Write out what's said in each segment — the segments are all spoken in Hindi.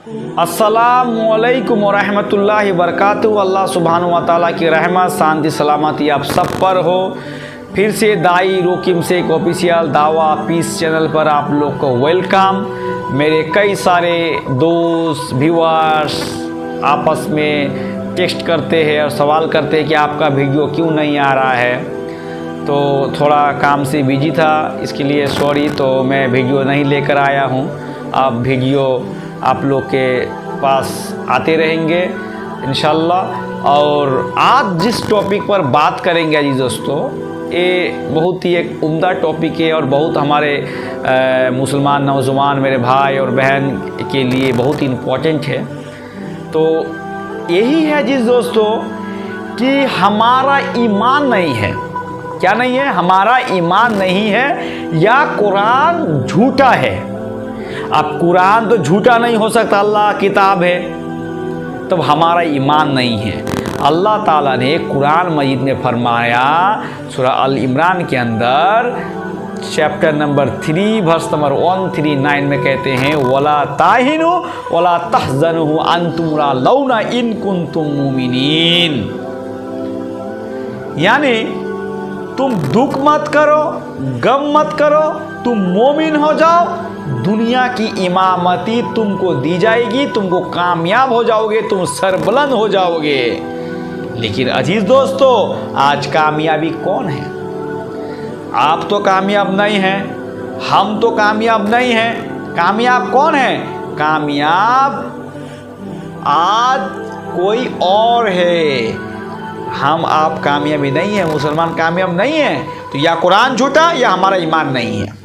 अस्सलामुअलैकुम वरहमतुल्लाहि वबरकातुहू। अल्लाह सुब्हानहू व तआला की रहमत, शांति, सलामती आप सब पर हो। फिर से दाई रोकिम से एक ऑफिशियल दावा पीस चैनल पर आप लोग को वेलकम। मेरे कई सारे दोस्त व्यूअर्स आपस में टेक्स्ट करते हैं और सवाल करते हैं कि आपका वीडियो क्यों नहीं आ रहा है। तो थोड़ा काम से बिजी था, इसके लिए सॉरी। तो मैं वीडियो नहीं लेकर आया हूँ। अब वीडियो आप लोग के पास आते रहेंगे इंशाल्लाह। और आज जिस टॉपिक पर बात करेंगे अजीज दोस्तों, ये बहुत ही एक उम्दा टॉपिक है और बहुत हमारे मुसलमान नौजवान मेरे भाई और बहन के लिए बहुत ही इम्पोर्टेंट है। तो यही है अजीज दोस्तों कि हमारा ईमान नहीं है। क्या नहीं है? हमारा ईमान नहीं है या कुरान झूठा है। अब कुरान तो झूठा नहीं हो सकता, अल्लाह किताब है, तब हमारा ईमान नहीं है। अल्लाह ताला ने कुरान मजीद में फरमाया सूरह अल इमरान के अंदर चैप्टर नंबर 3 वर्स नंबर 139 में कहते हैं, वला ताहिनु वला तहज़नु अंतुम लौना इन कुंतुम मुमिनीन। यानी तुम दुख मत करो, गम मत करो, तुम मोमिन हो जाओ, दुनिया की इमामती तुमको दी जाएगी, तुमको कामयाब हो जाओगे, तुम सरबुलंद हो जाओगे। लेकिन अजीज दोस्तों, आज कामयाबी कौन है? आप तो कामयाब नहीं हैं, हम तो कामयाब नहीं हैं। कामयाब कौन है? कामयाब आज कोई और है। हम आप कामयाबी नहीं है, मुसलमान कामयाब नहीं है। तो या कुरान झूठा या हमारा ईमान नहीं है।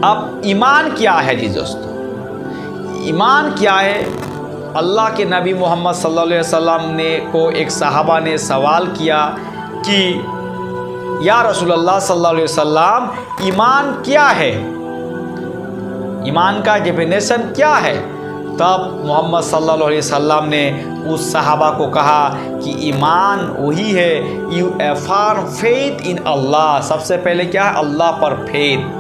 अब ईमान क्या है जी दोस्तों? ईमान क्या है? अल्लाह के नबी मोहम्मद सल्लल्लाहु अलैहि वसल्लम ने को एक सहाबा ने सवाल किया कि या रसूलल्लाह सल्लल्लाहु अलैहि वसल्लम, ईमान क्या है? ईमान का डेफिनेशन क्या है? तब मोहम्मद सल्लल्लाहु अलैहि वसल्लम ने उस सहाबा को कहा कि ईमान वही है, यू अफर्म फेथ इन अल्लाह। सबसे पहले क्या है? अल्लाह पर फेथ।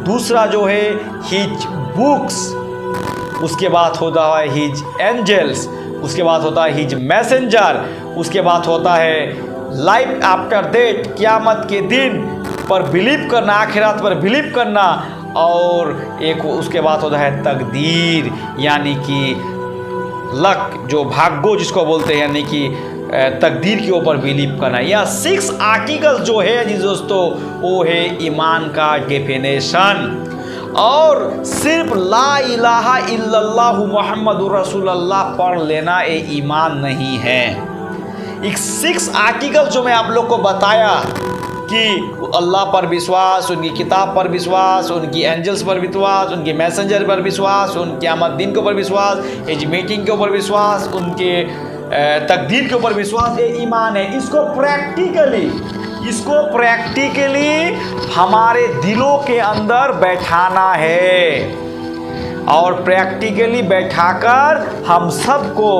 दूसरा जो है हिज बुक्स, उसके बाद होता है हिज एंजल्स, उसके बाद होता है हिज मैसेंजर, उसके बाद होता है लाइफ आफ्टर डेथ, क़यामत के दिन पर बिलीव करना, आखिरत पर बिलीव करना। और एक उसके बाद होता है तकदीर, यानी कि लक, जो भाग्यो जिसको बोलते हैं, यानी कि तकदीर के ऊपर बिलीव करना। या 6 आर्टिकल्स जो है जी दोस्तों, वो है ईमान का डेफिनेशन। और सिर्फ ला इलाहा इल्लल्लाह मुहम्मदुर रसूलुल्लाह पढ़ लेना ये ईमान नहीं है। एक 6 आर्टिकल जो मैं आप लोग को बताया कि अल्लाह पर विश्वास, उनकी किताब पर विश्वास, उनकी एंजल्स पर विश्वास, उनके मैसेंजर पर विश्वास, उनके क़यामत दिन के ऊपर विश्वास, एज मीटिंग के ऊपर विश्वास, उनके तकदीर के ऊपर विश्वास, ये ईमान है। इसको प्रैक्टिकली हमारे दिलों के अंदर बैठाना है और प्रैक्टिकली बैठाकर हम सबको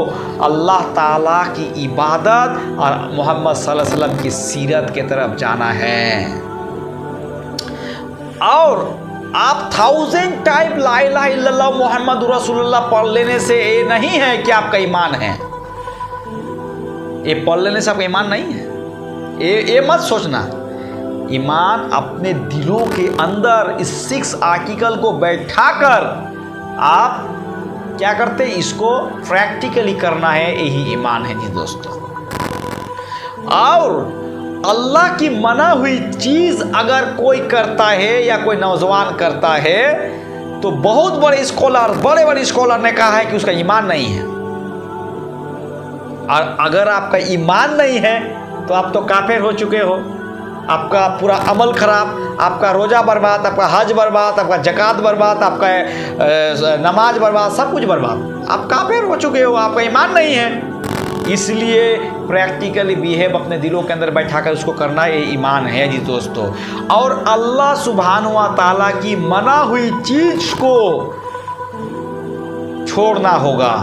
अल्लाह ताला की इबादत और मोहम्मद सल्लल्लाहु अलैहि वसल्लम की सीरत की तरफ जाना है। और आप 1000 टाइम ला इलाहा इल्लल्लाह मुहम्मद रसूलुल्लाह पढ़ लेने से ये नहीं है कि आपका ईमान है। ये पढ़ लेने से आपका ईमान नहीं है, ये मत सोचना। ईमान अपने दिलों के अंदर इस 6 आर्टिकल को बैठाकर आप क्या करते हैं? इसको प्रैक्टिकली करना है, यही ईमान है जी दोस्तों। और अल्लाह की मना हुई चीज़ अगर कोई करता है या कोई नौजवान करता है तो बहुत बड़े स्कॉलर ने कहा है कि उसका ईमान नहीं है। और अगर आपका ईमान नहीं है तो आप तो काफिर हो चुके हो। आपका पूरा अमल खराब, आपका रोज़ा बर्बाद, आपका हज बर्बाद, आपका ज़कात बर्बाद, आपका नमाज बर्बाद, सब कुछ बर्बाद। आप काफिर हो चुके हो, आपका ईमान नहीं है। इसलिए प्रैक्टिकली बिहेव अपने दिलों के अंदर बैठाकर उसको करना, ये ईमान है जी दोस्तों। और अल्लाह सुब्हानहू व तआला की मना हुई चीज़ को छोड़ना होगा।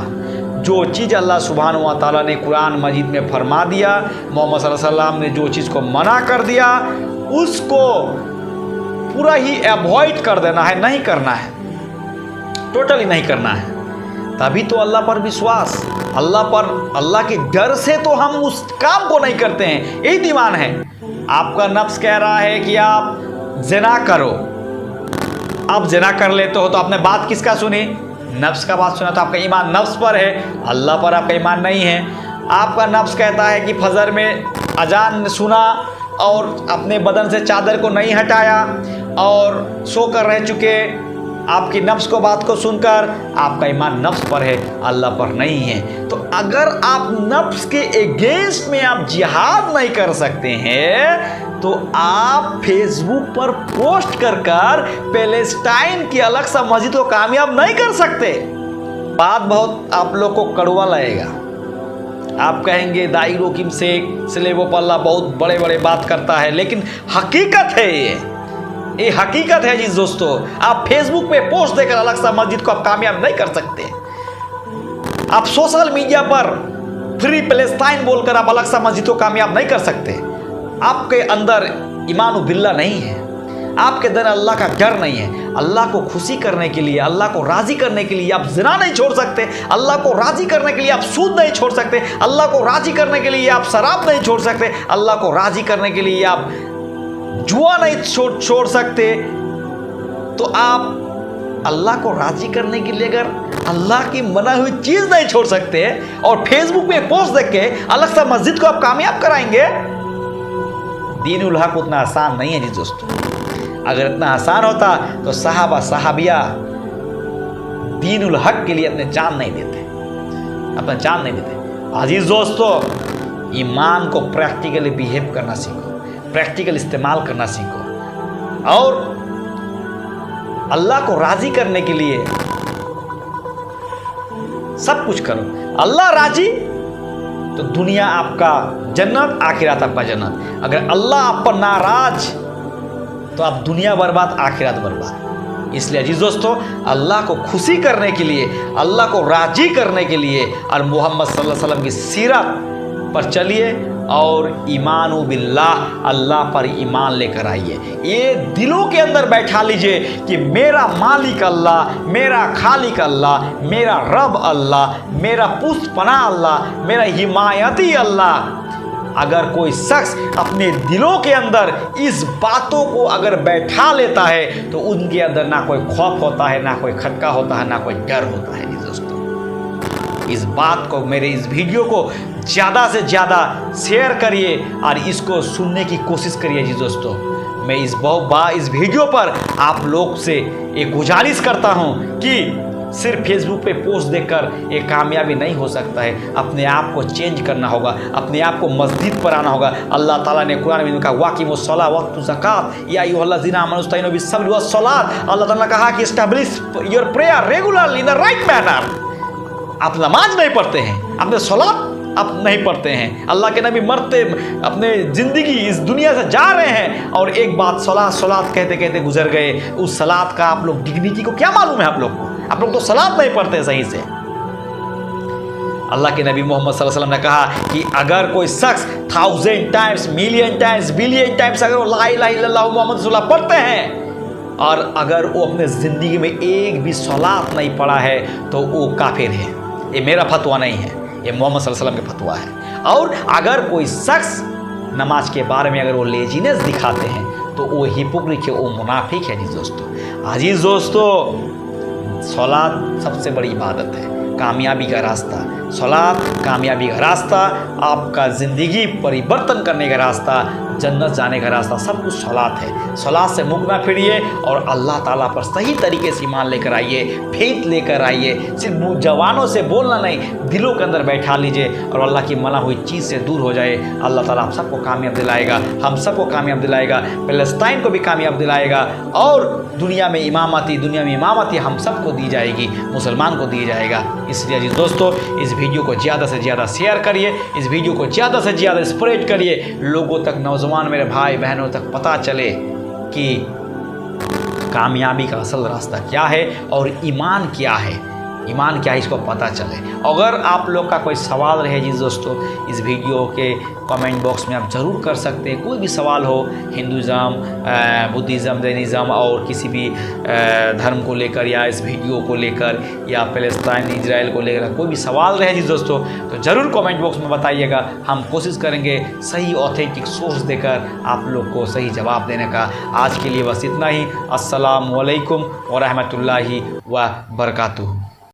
जो चीज़ अल्लाह सुब्हानहू व तआला ने कुरान मजीद में फरमा दिया, मोहम्मद सल्लल्लाहु अलैहि वसल्लम ने जो चीज़ को मना कर दिया, उसको पूरा ही अवॉइड कर देना है, नहीं करना है, टोटली नहीं करना है। तभी तो अल्लाह पर विश्वास, अल्लाह के डर से तो हम उस काम को नहीं करते हैं। यही ईमान है। आपका नफ्स कह रहा है कि आप ज़िना करो, आप ज़िना कर लेते हो तो आपने बात किसका सुनी? नफ्स का बात सुना, तो आपका ईमान नफ्स पर है, अल्लाह पर आपका ईमान नहीं है। आपका नफ्स कहता है कि फजर में अजान सुना और अपने बदन से चादर को नहीं हटाया और सो कर रह चुके। आपकी नफ्स को बात को सुनकर आपका ईमान नफ्स पर है, अल्लाह पर नहीं है। तो अगर आप नफ्स के अगेंस्ट में आप जिहाद नहीं कर सकते हैं तो आप फेसबुक पर पोस्ट कर पैलेस्टाइन की अलग सा मस्जिद को कामयाब नहीं कर सकते। बात बहुत आप लोग को कड़वा लगेगा। आप कहेंगे दाई रोकिम शेख स्लेबो पल्ला बहुत बड़े बड़े बात करता है, लेकिन हकीकत है, ये हकीकत है जी दोस्तों। आप फेसबुक पे पोस्ट देकर अलग सा मस्जिद को आप कामयाब नहीं कर सकते। आप सोशल मीडिया पर फ्री पैलेस्टाइन बोलकर आप अलग सा मस्जिद को कामयाब नहीं कर सकते। आपके अंदर ईमान बिल्लाह नहीं है, आपके अंदर अल्लाह का डर नहीं है। अल्लाह को खुशी करने के लिए, अल्लाह को राजी करने के लिए आप ज़िना नहीं छोड़ सकते, अल्लाह को राजी करने के लिए आप सूद नहीं छोड़ सकते, अल्लाह को राजी करने के लिए आप शराब नहीं छोड़ सकते, अल्लाह को राजी करने के लिए आप जुआ नहीं छोड़ सकते। तो आप अल्लाह को राजी करने के लिए अगर अल्लाह की मना हुई चीज़ नहीं छोड़ सकते और फेसबुक पे पोस्ट देख के अलग सा मस्जिद को आप कामयाब कराएंगे, दीनुल हक उतना आसान नहीं है जी दोस्तों। अगर इतना आसान होता तो सहाबा सहाबिया दीनुल हक के लिए अपने जान नहीं देते, अपना जान नहीं देते। अजीज दोस्तों, ईमान को प्रैक्टिकली बिहेव करना सीखो, प्रैक्टिकल इस्तेमाल करना सीखो और अल्लाह को राजी करने के लिए सब कुछ करो। अल्लाह राजी तो दुनिया आपका जन्नत, आखिरत आपका जन्नत। अगर अल्लाह आप पर नाराज तो आप दुनिया बर्बाद, आखिरत बर्बाद। इसलिए अजीज दोस्तों, अल्लाह को खुशी करने के लिए, अल्लाह को राजी करने के लिए और मोहम्मद सल्लल्लाहु अलैहि वसल्लम की सीरत पर चलिए और ईमान बिल्लाह, अल्लाह पर ईमान लेकर आइए। ये दिलों के अंदर बैठा लीजिए कि मेरा मालिक अल्लाह, मेरा खालिक अल्लाह, मेरा रब अल्लाह, मेरा पुष्पना अल्लाह, मेरा हिमायती अल्लाह। अगर कोई शख्स अपने दिलों के अंदर इस बातों को अगर बैठा लेता है तो उनके अंदर ना कोई खौफ होता है, ना कोई खटका होता है, ना कोई डर होता है। दोस्तों, इस बात को, मेरे इस वीडियो को ज़्यादा से ज़्यादा शेयर करिए और इसको सुनने की कोशिश करिए जी दोस्तों। मैं इस वीडियो पर आप लोग से एक गुजारिश करता हूँ कि सिर्फ फेसबुक पे पोस्ट देखकर एक कामयाबी नहीं हो सकता है। अपने आप को चेंज करना होगा, अपने आप को मस्जिद पर आना होगा। अल्लाह ताला ने कुरान में कहा वाक़िमुस्सलात वक़्तु ज़कात या अय्युहल्लज़ीना आमनू इस्तईनू बिस्सब्रि वस्सलात। अल्लाह ताला ने कहा कि establish your prayer regularly in the right manner. आप नमाज नहीं पढ़ते हैं, अपने सलात आप नहीं पढ़ते हैं। अल्लाह के नबी मरते अपने ज़िंदगी इस दुनिया से जा रहे हैं और एक बात सलात सलात कहते कहते गुजर गए। उस सलात का आप लोग डिग्निटी को क्या मालूम है? आप लोग को, आप लोग तो सलात नहीं पढ़ते सही से। अल्लाह के नबी मोहम्मद सल्लल्लाहु अलैहि वसल्लम ने कहा कि अगर कोई शख्स 1000 times, million times, billion times अगर वो ला इलाहा इल्लल्लाह मुहम्मद रसूलुल्लाह पढ़ते हैं और अगर वो अपने ज़िंदगी में एक भी सलात नहीं पढ़ा है तो वो काफिर है। ये मेरा फतवा नहीं है, ये मोहम्मद सल्लल्लाहु अलैहि वसल्लम का फतवा है। और अगर कोई शख्स नमाज के बारे में अगर वो लेजीनेस दिखाते हैं तो वो हिपोक्रिट है, वो मुनाफिक है जी दोस्तों। अजीज दोस्तों, सलात सबसे बड़ी इबादत है, कामयाबी का रास्ता। सलात कामयाबी का रास्ता, आपका ज़िंदगी परिवर्तन करने का रास्ता, जन्नत जाने का रास्ता, सब कुछ सलात है। सलात से मुँह ना फिरिए और अल्लाह ताला पर सही तरीके से ईमान लेकर आइए, फेथ लेकर आइए। सिर्फ जवानों से बोलना नहीं, दिलों के अंदर बैठा लीजिए और अल्लाह की मना हुई चीज़ से दूर हो जाए। अल्लाह ताला आप सबको कामयाब दिलाएगा, हम सबको कामयाब दिलाएगा, पैलेस्टाइन को भी कामयाब दिलाएगा और दुनिया में इमामती हम सबको दी जाएगी, मुसलमान को दी जाएगा। इसलिए जी दोस्तों, इस वीडियो को ज़्यादा से ज़्यादा शेयर करिए, इस वीडियो को ज़्यादा से ज़्यादा स्प्रेड करिए, लोगों तक, नौजवान मेरे भाई बहनों तक पता चले कि कामयाबी का असल रास्ता क्या है और ईमान क्या है। ईमान क्या है इसको पता चले। अगर आप लोग का कोई सवाल रहे जी दोस्तों, इस वीडियो के कमेंट बॉक्स में आप ज़रूर कर सकते हैं। कोई भी सवाल हो हिंदुज़म, बुद्धिज़्म, जैनिज़्म और किसी भी धर्म को लेकर या इस वीडियो को लेकर या फ़लस्तीन इजराइल को लेकर कोई भी सवाल रहे जी दोस्तों, तो ज़रूर कमेंट बॉक्स में बताइएगा। हम कोशिश करेंगे सही ऑथेंटिक सोर्स देकर आप लोग को सही जवाब देने का। आज के लिए बस इतना ही। अस्सलामु अलैकुम व रहमतुल्लाहि व बरकातुहू।